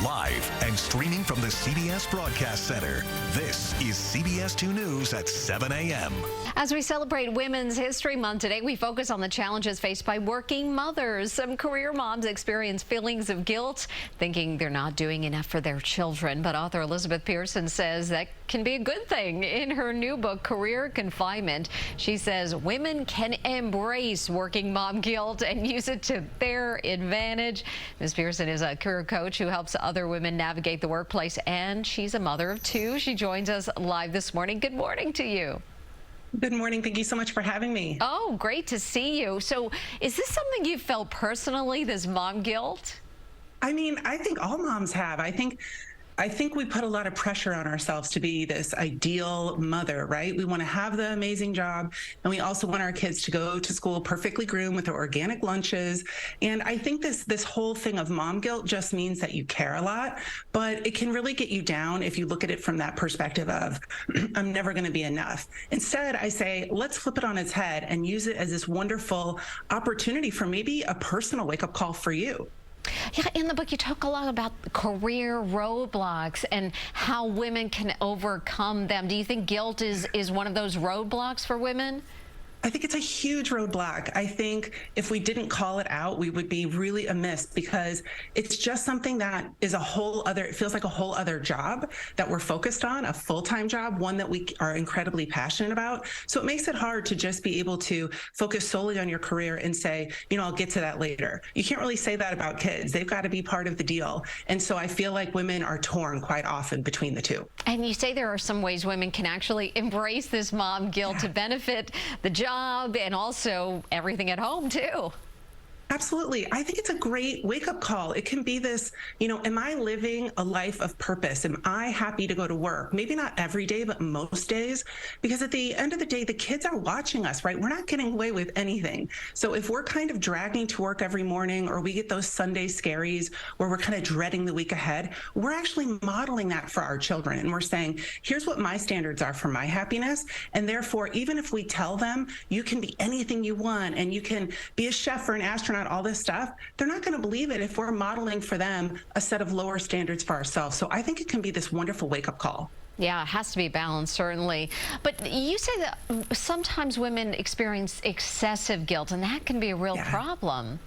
Live and streaming from the CBS Broadcast Center, this is CBS 2 News at 7 a.m. As we celebrate Women's History Month today, we focus on the challenges faced by working mothers. Some career moms experience feelings of guilt, thinking they're not doing enough for their children. But author Elizabeth Pearson says that can be a good thing. In her new book, Career Confinement, she says women can embrace working mom guilt and use it to their advantage. Ms. Pearson is a career coach who helps other women navigate the workplace, and she's a mother of two. She joins us live this morning. Good morning to you. Good morning. Thank you so much for having me. Oh, great to see you. So is this something you felt personally, this mom guilt? I mean, I think all moms have. I think we put a lot of pressure on ourselves to be this ideal mother, right? We want to have the amazing job, and we also want our kids to go to school perfectly groomed with their organic lunches. And I think this whole thing of mom guilt just means that you care a lot, but it can really get you down if you look at it from that perspective of, I'm never going to be enough. Instead, I say, let's flip it on its head and use it as this wonderful opportunity for maybe a personal wake-up call for you. Yeah, in the book, you talk a lot about career roadblocks and how women can overcome them. Do you think guilt is one of those roadblocks for women? I think it's a huge roadblock. I think if we didn't call it out, we would be really amiss, because it's just something that is it feels like a whole other job that we're focused on, a full-time job, one that we are incredibly passionate about. So it makes it hard to just be able to focus solely on your career and say, I'll get to that later. You can't really say that about kids. They've got to be part of the deal. And so I feel like women are torn quite often between the two. And you say there are some ways women can actually embrace this mom guilt to benefit the job and also everything at home too. Absolutely. I think it's a great wake-up call. It can be this, am I living a life of purpose? Am I happy to go to work? Maybe not every day, but most days, because at the end of the day, the kids are watching us, right? We're not getting away with anything. So if we're kind of dragging to work every morning, or we get those Sunday scaries where we're kind of dreading the week ahead, we're actually modeling that for our children. And we're saying, here's what my standards are for my happiness. And therefore, even if we tell them you can be anything you want and you can be a chef or an astronaut, all this stuff, they're not going to believe it if we're modeling for them a set of lower standards for ourselves. So I think it can be this wonderful wake-up call. Yeah, it has to be balanced, certainly. But you say that sometimes women experience excessive guilt, and that can be a real problem.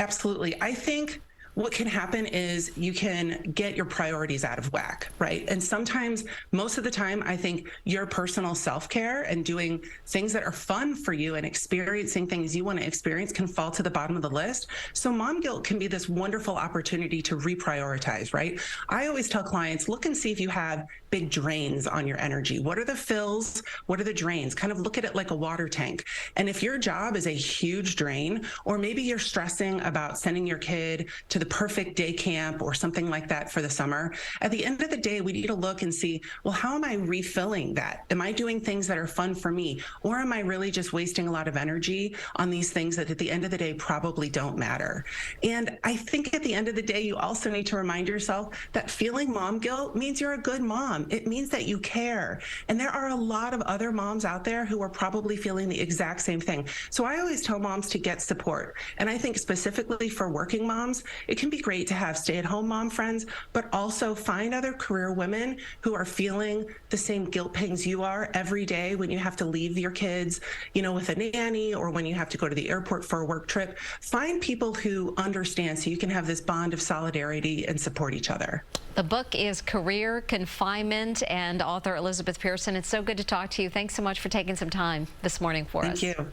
Absolutely. I think what can happen is you can get your priorities out of whack, right? And sometimes, most of the time, I think your personal self-care and doing things that are fun for you and experiencing things you want to experience can fall to the bottom of the list. So mom guilt can be this wonderful opportunity to reprioritize, right? I always tell clients, look and see if you have big drains on your energy. What are the fills? What are the drains? Kind of look at it like a water tank. And if your job is a huge drain, or maybe you're stressing about sending your kid to the perfect day camp or something like that for the summer, at the end of the day, we need to look and see, well, how am I refilling that? Am I doing things that are fun for me? Or am I really just wasting a lot of energy on these things that at the end of the day probably don't matter? And I think at the end of the day, you also need to remind yourself that feeling mom guilt means you're a good mom. It means that you care. And there are a lot of other moms out there who are probably feeling the exact same thing. So I always tell moms to get support. And I think specifically for working moms, it can be great to have stay-at-home mom friends, but also find other career women who are feeling the same guilt pangs you are every day when you have to leave your kids, with a nanny, or when you have to go to the airport for a work trip. Find people who understand so you can have this bond of solidarity and support each other. The book is Career Confinement, and author Elizabeth Pearson. It's so good to talk to you. Thanks so much for taking some time this morning for us. Thank you.